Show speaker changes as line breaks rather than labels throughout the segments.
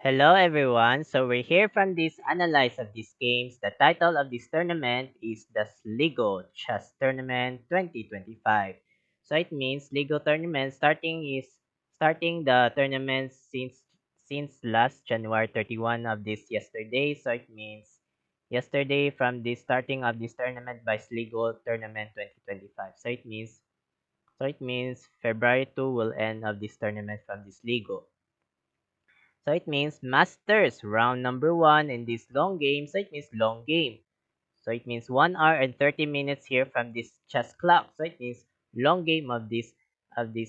Hello everyone. So we're here from this analyze of these games. The title of this tournament is the Sligo Chess Tournament 2025. So it means Sligo tournament starting the tournament since last January 31 of this yesterday. So it means yesterday from the starting of this tournament by Sligo tournament 2025. So it means February 2 will end of this tournament from this Ligo. So it means Masters round number one in this long game. So it means long game. So it means 1 hour and 30 minutes here from this chess clock. So it means long game of this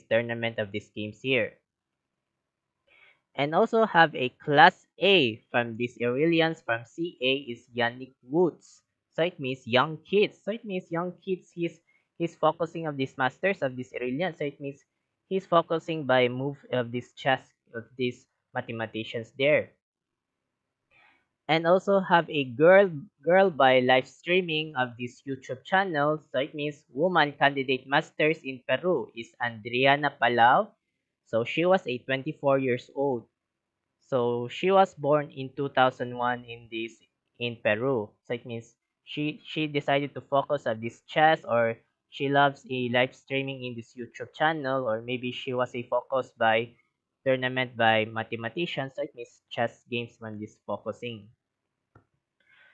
tournament of these games here. And also have a class A from this Aurelians from CA is Yannick Woods. So it means young kids. So it means young kids he's focusing of this masters of this Aurelian. So it means he's focusing by move of this chess of these mathematicians there. And also have a girl by live streaming of this YouTube channel. So it means woman candidate masters in Peru is Adriana Palau. So she was a 24 years old. So she was born in 2001 in Peru. So it means she decided to focus on this chess, or she loves a live streaming in this YouTube channel, or maybe she was a focus by tournament by mathematicians. So it means chess games when this focusing.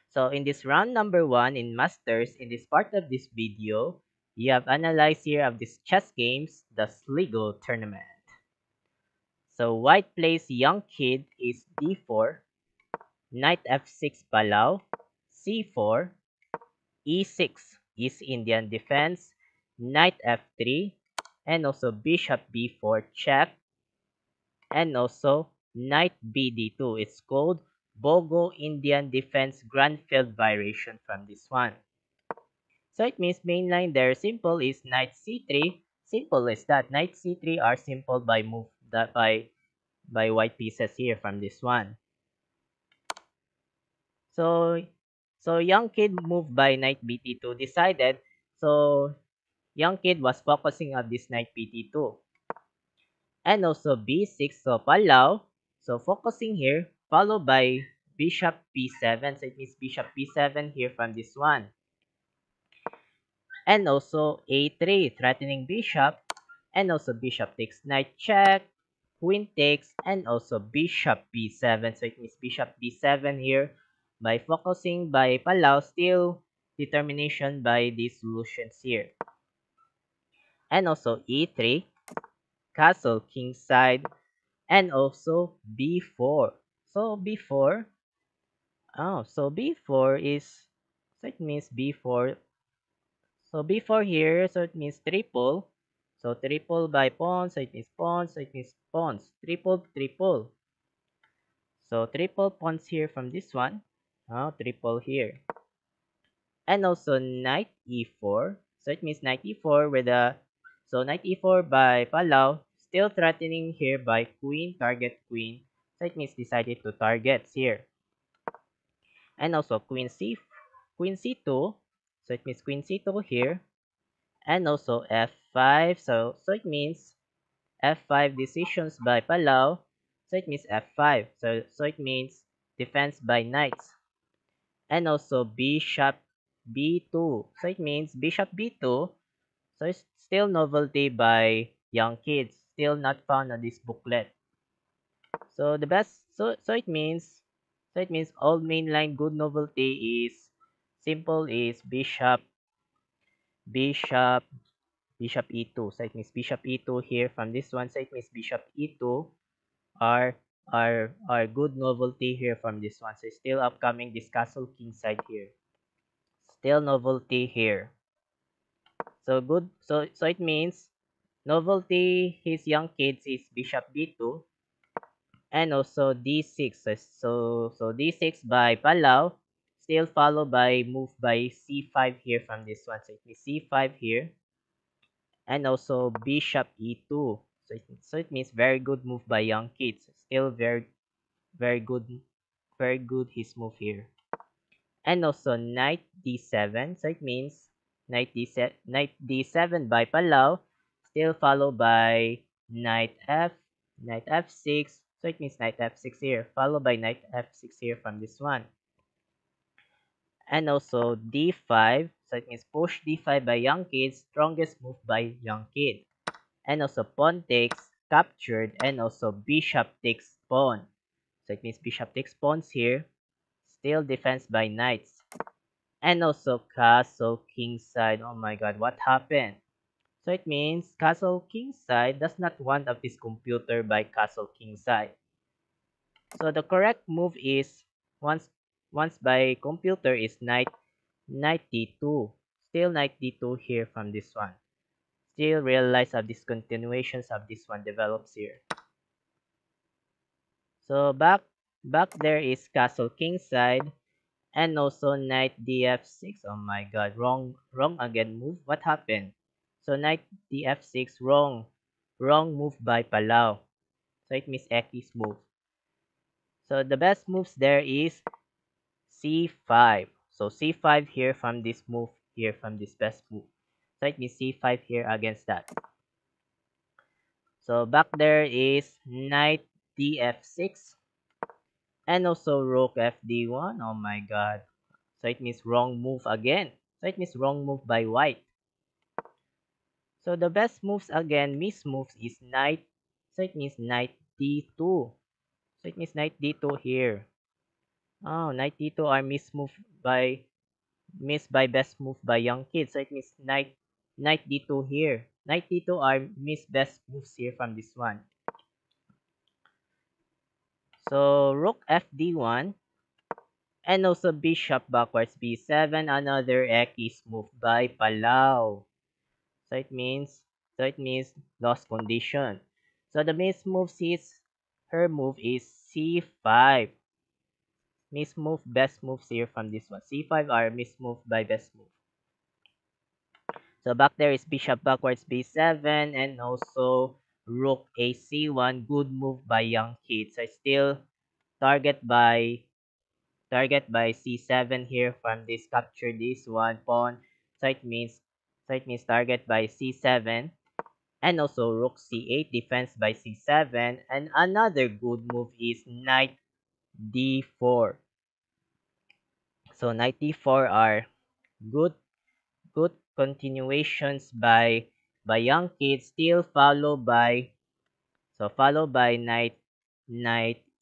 So in this round number one in Masters, in this part of this video, you have analyzed here of this chess games, the Sligo tournament. So white plays young kid is d4, knight f6 Palau, c4, e6 is Indian defense, knight f3, and also bishop b4 check, and also knight bd2. It's called Bogo Indian defense grand field variation from this one. So it means mainline there simple is knight c3. Simple is that knight c3 are simple by move that by white pieces here from this one. So so young kid moved by knight bt2 decided. So young kid was focusing on this knight bt2 and also b6. So Palau. So focusing here followed by bishop b7. So it means bishop b7 here from this one. And also a3 threatening bishop, and also bishop takes knight check, queen takes, and also bishop b7. So it means bishop b7 here by focusing by Palau, still determination by these solutions here. And also e3 castle king side, and also b4. So b4, b4 is, so it means b4. So before here, so it means triple. So triple by pawn, so it means pawns, so it means pawns. Triple, triple. So triple pawns here from this one. Triple here. And also knight e4. So it means knight e4 with the, so knight e4 by Palau. Still threatening here by queen, target queen. So it means decided to targets here. And also queen c2. So it means queen c2 here. And also f5. So it means f5 decisions by Palau. So it means f5. So it means defense by knights. And also bishop b2. So it means bishop b2. So it's still novelty by young kids. Still not found on this booklet. So the best, so it means old mainline good novelty is simple is bishop bishop e2. So it means bishop e2 here from this one. So it means bishop e2 are are good novelty here from this one. So still upcoming this castle king side here. Still novelty here. So good. So it means novelty his young kids is bishop b2 and also d6. So d6 by Palau, still followed by move by c5 here from this one. So it means c5 here, and also bishop e2. So it means very good move by young kids. Still very good, very good his move here. And also knight d7. So it means knight d7 by Palau, still followed by knight f6. So it means knight f6 here, followed by knight f6 here from this one. And also d5, so it means push d5 by young kid, strongest move by young kid. And also pawn takes, captured, and also bishop takes pawn. So it means bishop takes pawns here, still defense by knights. And also castle kingside. Oh my god, what happened? So it means castle kingside does not want of this computer by castle kingside. So the correct move is once by computer is knight d2. Still knight d2 here from this one. Still realize of discontinuations of this one develops here. So back there is castle kingside and also knight df6. Oh my god, wrong again move. What happened? So knight df6 wrong move by Palau. So it means Eki's move. So the best moves there is c5. So c5 here from this move here from this best move. So it means c5 here against that. So back there is knight df6 and also rook fd1. Oh my god. So it means wrong move again. So it means wrong move by white. So the best moves again, miss moves is knight. So it means knight d2. So it means knight d2 here. Oh, knight d2 are missed by best move by young kids. So it means knight d2 here. Knight d2 are missed best moves here from this one. So rook fd1 and also bishop backwards b7, another X move by Palau. So it means lost condition. So the miss move is her move is c5. Miss move best moves here from this one. c5 are miss move by best move. So back there is bishop backwards b7 and also rook ac1. Good move by young kids. So still target by c7 here from this capture this one pawn. So it means target by c7 and also rook c8 defense by c7 and another good move is knight d4. So knight d4 are good good continuations by young kids still followed by knight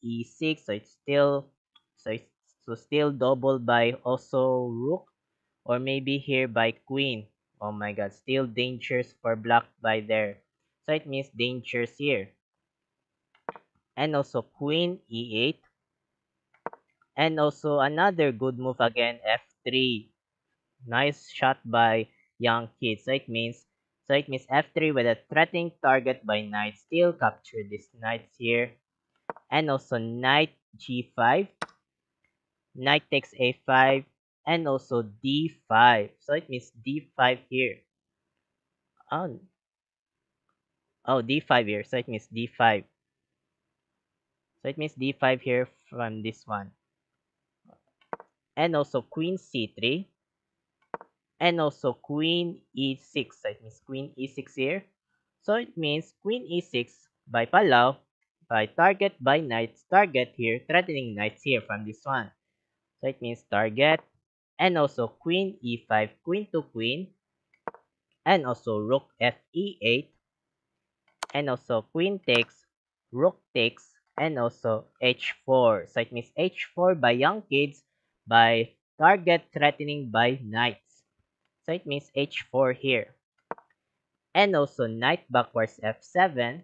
e6. So it's still so it's so still double by also rook or maybe here by queen. Oh my god, still dangers for black by there. So it means dangers here. And also queen e8 and also another good move again f3. Nice shot by young kid. So it means f3 with a threatening target by knight. Still capture this knights here. And also knight g5. Knight takes a5 and also d5. So it means d5 here. Oh, d5 here. So it means d5. So it means d5 here from this one. And also queen c3. And also queen e6. So it means queen e6 here. So it means queen e6 by Palau by target by knights. Target here, threatening knights here from this one. So it means target. And also queen e5, queen to queen. And also rook fe8. And also queen takes, rook takes, and also h4. So it means h4 by young kids by target threatening by knights. So it means h4 here. And also knight backwards f7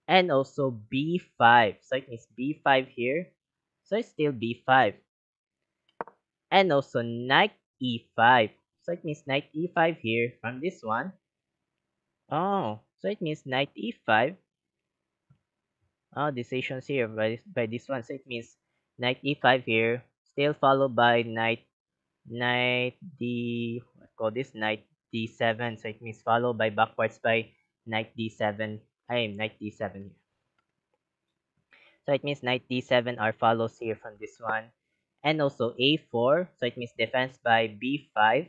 and also b5. So it means b5 here. So it's still b5. And also knight e5. So it means knight e5 here from this one. Oh, so it means knight e5. Oh, decisions here by this one. So it means knight e5 here. Still followed by knight what call this knight d7. So it means followed by backwards by knight d7. Knight d7 here. So it means knight d7 are follows here from this one. And also a4. So it means defense by b5.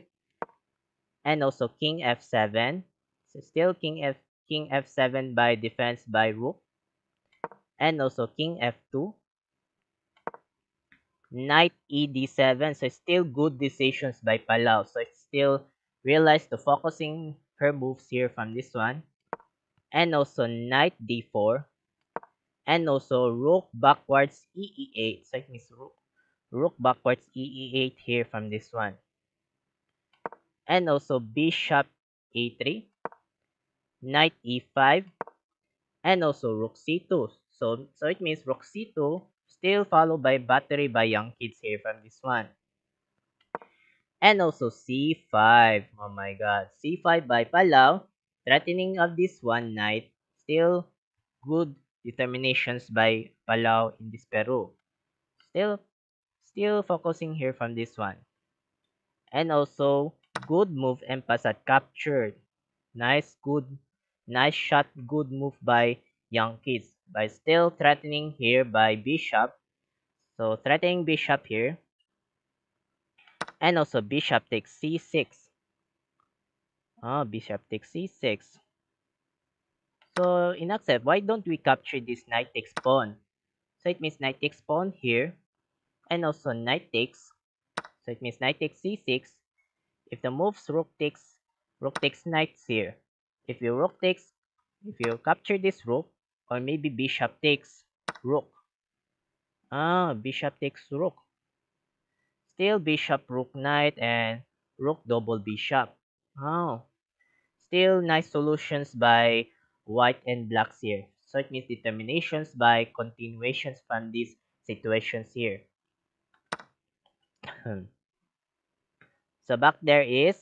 And also king f7. So still king f7 by defense by rook. And also king f2, knight e d7. So still good decisions by Palau. So it's still realized to focusing her moves here from this one. And also knight d4. And also rook backwards e8. So it means rook backwards e8 here from this one. And also bishop a3, knight e5, and also rook c2. So it means rook c2 still followed by battery by young kids here from this one. And also c5. Oh my god. c5 by Palau. Threatening of this one knight. Still good determinations by Palau in this Peru. Still still focusing here from this one. And also good move Empasat captured. Nice shot, good move by young kids. By still threatening here by bishop. So threatening bishop here. And also bishop takes c6. Bishop takes c6. So in accept, why don't we capture this knight takes pawn? So it means knight takes pawn here. And also knight takes. So it means knight takes c6. If the moves rook takes knights here. If you rook takes, if you capture this rook, or maybe bishop takes rook. Bishop takes rook. Still bishop rook knight and rook double bishop. Oh, still nice solutions by white and blacks here. So it means determinations by continuations from these situations here. So back there is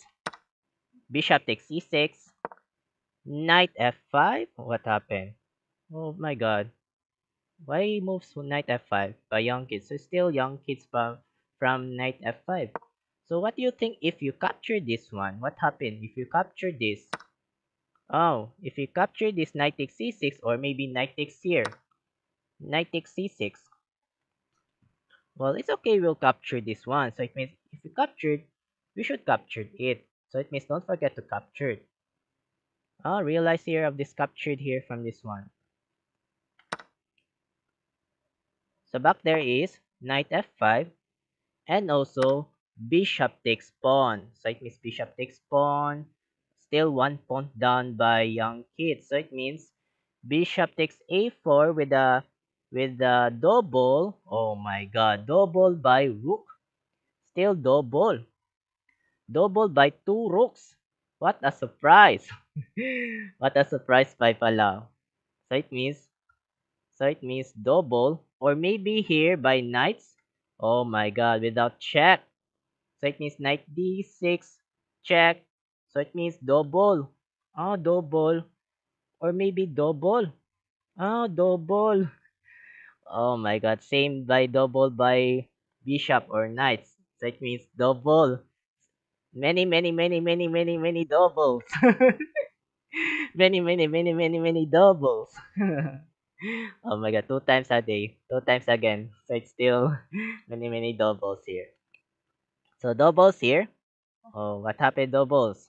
bishop takes c6, knight f5. What happened? Oh my god. Why moves to knight f5 by young kids? So still young kids from knight f5. So what do you think if you capture this one? What happened if you capture this? Oh, if you capture this knight takes c6 or maybe knight takes here. Knight takes c6. Well, it's okay, we'll capture this one. So it means if you captured, we should capture it. So it means don't forget to capture it. Realize here of this captured here from this one. So back there is knight f5 and also bishop takes pawn. So it means bishop takes pawn. Still one pawn down by young kids. So it means bishop takes a4 with a double. Oh my god, double by rook. Still double. Double by two rooks. What a surprise. What a surprise by Palau. So it means double or maybe here by knights. Oh my god, without check. So it means knight d6 check. So it means double. Double or maybe double. Double. Oh my god, same by double by bishop or knights. So it means double. Many doubles. Many doubles. Oh my god, two times a day, two times again. So it's still many doubles here. So doubles here. Oh, what happened doubles?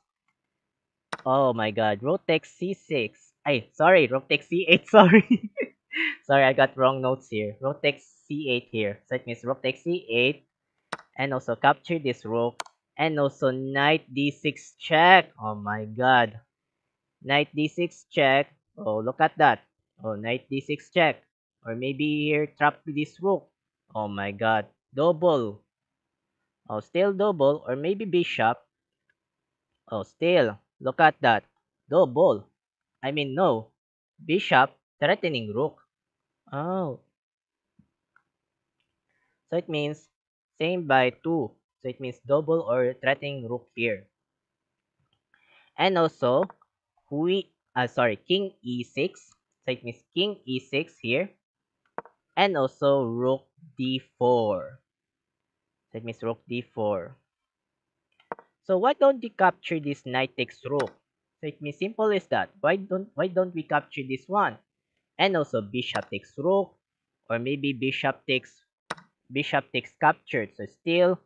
Oh my god, rook takes c6. Ay, sorry, rook takes c8, sorry. Sorry, I got wrong notes here. Rook takes c8 here. So it means rook takes c8 and also capture this rook and also knight d6 check. Oh my god. Knight d6 check. Oh, look at that. Oh, knight d6 check. Or maybe here trap this rook. Oh my god. Double. Oh, still double. Or maybe bishop. Oh, still. Look at that. Double. I mean, no. Bishop threatening rook. Oh. So it means same by 2. So it means double or threatening rook here. And also, king e6. So it means king e6 here. And also rook d4. So it means rook d4. So why don't we capture this knight takes rook? So it means simple as that. Why don't we capture this one? And also bishop takes rook, or maybe bishop takes captured. So still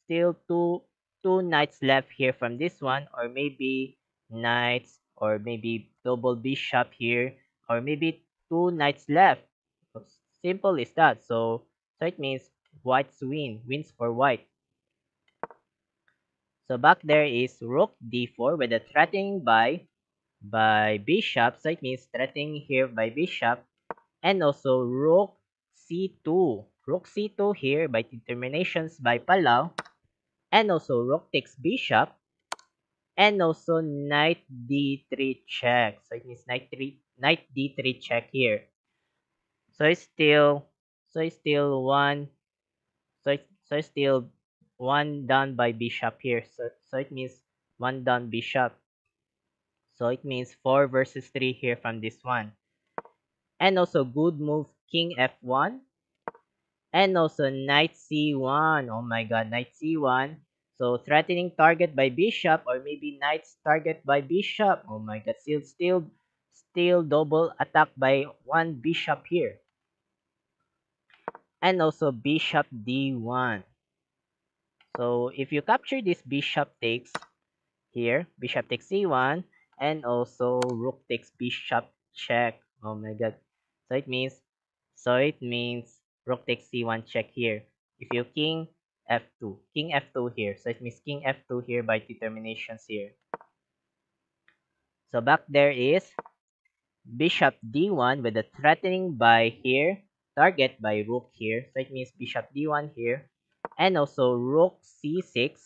two knights left here from this one, or maybe knights, or maybe double bishop here, or maybe two knights left. So simple is that. So it means white's wins for white. So back there is rook d4 with a threatening by bishop. So it means threatening here by bishop. And also rook c2. Rook c2 here by determinations by Palau. And also rook takes bishop. And also knight d3 check. So it means knight d3 check here. So it's still one, so it's still one done by bishop here. So it means one done bishop. So it means 4 versus 3 here from this one. And also good move king f1. And also knight c1. Oh my god, knight c1. So threatening target by bishop or maybe knight's target by bishop. Oh my god, still double attack by one bishop here. And also bishop d1. So if you capture this bishop takes here, bishop takes c1, and also rook takes bishop check. Oh my god. So it means rook takes c1 check here. If you king f2 here. So it means king f2 here by determinations here. So back there is bishop d1 with the threatening by here, target by rook here. So it means bishop d1 here. And also rook c6,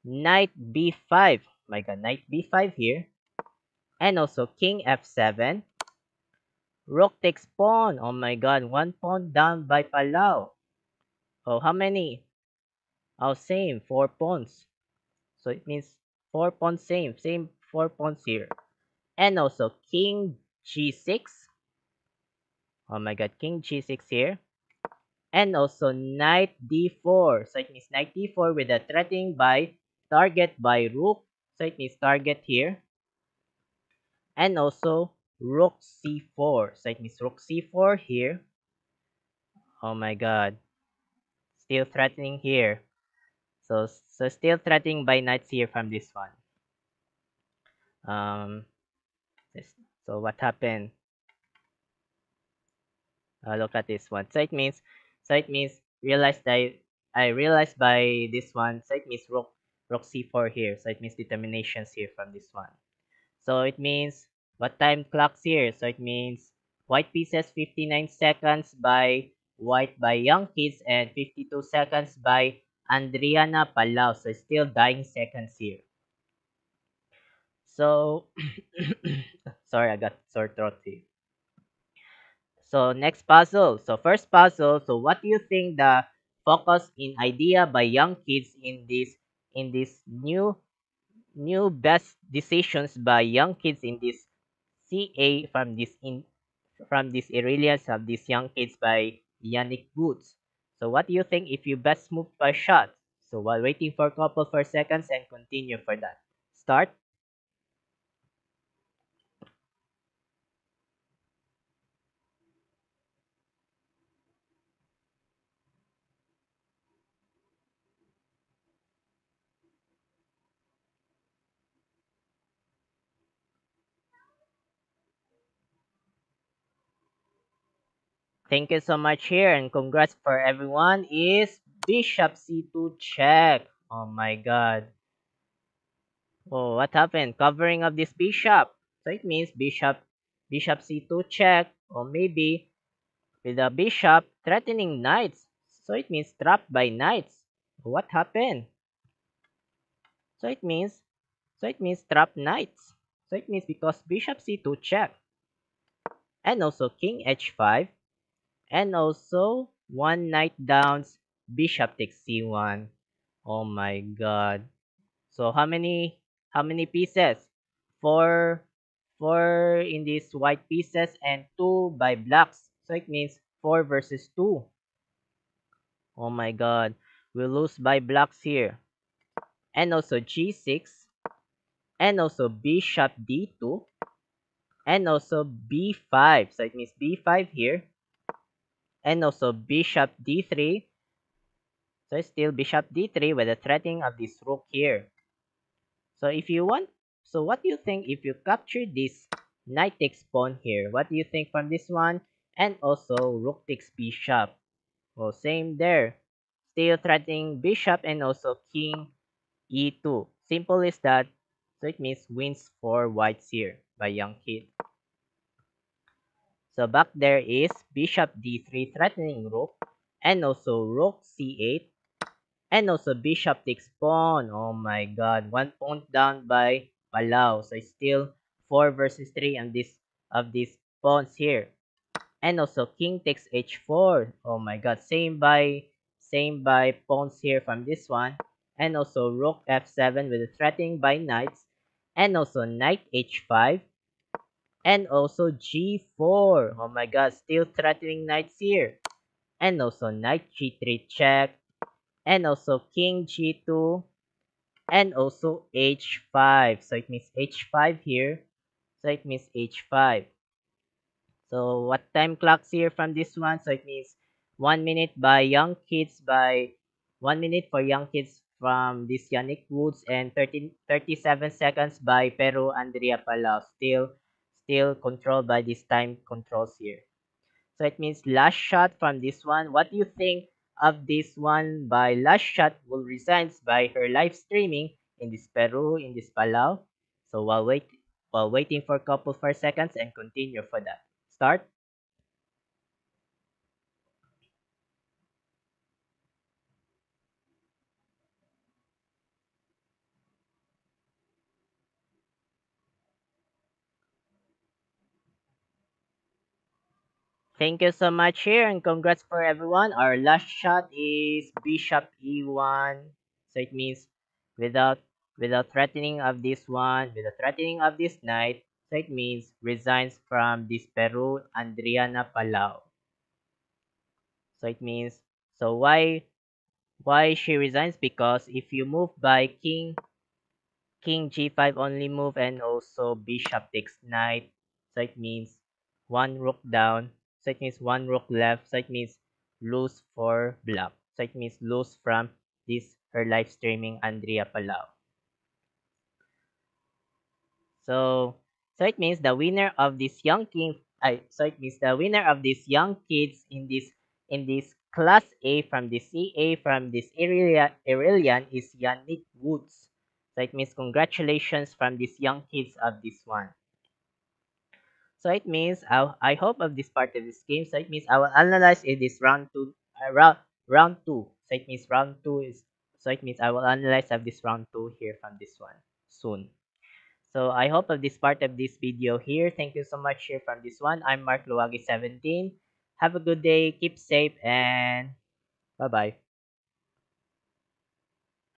knight b5. My god, knight b5 here. And also king f7. Rook takes pawn. Oh my god, one pawn down by Palau. Oh, how many? Oh, same, four pawns. So it means four pawns same four pawns here. And also king g6. Oh my god, king g6 here. And also knight d4. So it means knight d4 with a threatening by target by rook. So it means target here. And also rook c4. So it means rook c4 here. Oh my god. Still threatening here. So still threatening by knights here from this one. Um so what happened? Look at this one. So it means realized that I realized by this one. So it means rook c4 here. So it means determinations here from this one. So it means what time clocks here? So it means white pieces 59 seconds by white by Young Kids and 52 seconds by Andriana Palau. So still dying seconds here. So sorry, I got sore throat here. So next puzzle. So first puzzle. So what do you think the focus in idea by Young Kids in this new best decisions by Young Kids in this CA from this Aurelius of these Young Kids by Yannick Boots. So what do you think if you best move by shot? So while waiting for a couple for seconds and continue for that. Start. Thank you so much here and congrats for everyone is Bishop C2 check. Oh my god. Oh, what happened? Covering of this bishop. So it means bishop C2 check or maybe with the bishop threatening knights. So it means trapped by knights. What happened? So it means trapped knights. So it means because bishop c2 check. And also king h5. And also one knight downs, bishop takes c1. Oh my god. So how many pieces? Four four in these white pieces and two by blacks. So it means 4 versus 2. Oh my god. We lose by blocks here. And also g6. And also bishop d2. And also b5. So it means b5 here. And also bishop d3. So it's still bishop d3 with the threatening of this rook here. So if you want, so what do you think if you capture this Knight takes pawn here. What do you think from this one? And also rook takes bishop. Well, same there. Still threatening bishop and also king e2. Simple as that. So it means wins for whites here by young kid. So back there is bishop d3 threatening rook and also rook c8 and also bishop takes pawn. Oh my god, one pawn down by Palau. So it's still 4 versus 3 on this of these pawns here. And also king takes h4. Oh my god, same by pawns here from this one. And also rook f7 with a threatening by knights. And also knight h5 and also g4. Oh my god, still threatening knights here. And also knight g3 check. And also king g2. And also h5. So it means h5 here. So it means h5. So what time clocks here from this one? So it means 1 minute by young kids by 1 minute for young kids from this Yannick Woods and 37 seconds by Peru Andrea Palau. Still controlled by this time controls here. So it means last shot from this one. What do you think of this one by last shot will resigns by her live streaming in this Peru, in this Palau? So while waiting for a couple for seconds and continue for that. Start. Thank you so much here and congrats for everyone. Our last shot is Bishop E1. So it means without without threatening of this one, without threatening of this knight, so it means resigns from this Peru Adriana Palau. So it means so why she resigns because if you move by king g5 only move and also bishop takes knight. So it means one rook down. So it means one rook left. So it means lose for black. So it means lose from this her live streaming Andrea Palau. So so it means the winner of this young king so it means the winner of these young kids in this class A from the CA from this Aurelian is Yannick Woods. So it means congratulations from these young kids of this one. So it means I hope of this part of this game. So it means I will analyze in this round two. So it means round two is so it means I will analyze of this round two here from this one soon. So I hope of this part of this video here. Thank you so much here from this one. I'm Mark Luwagi 17. Have a good day, keep safe, and bye bye.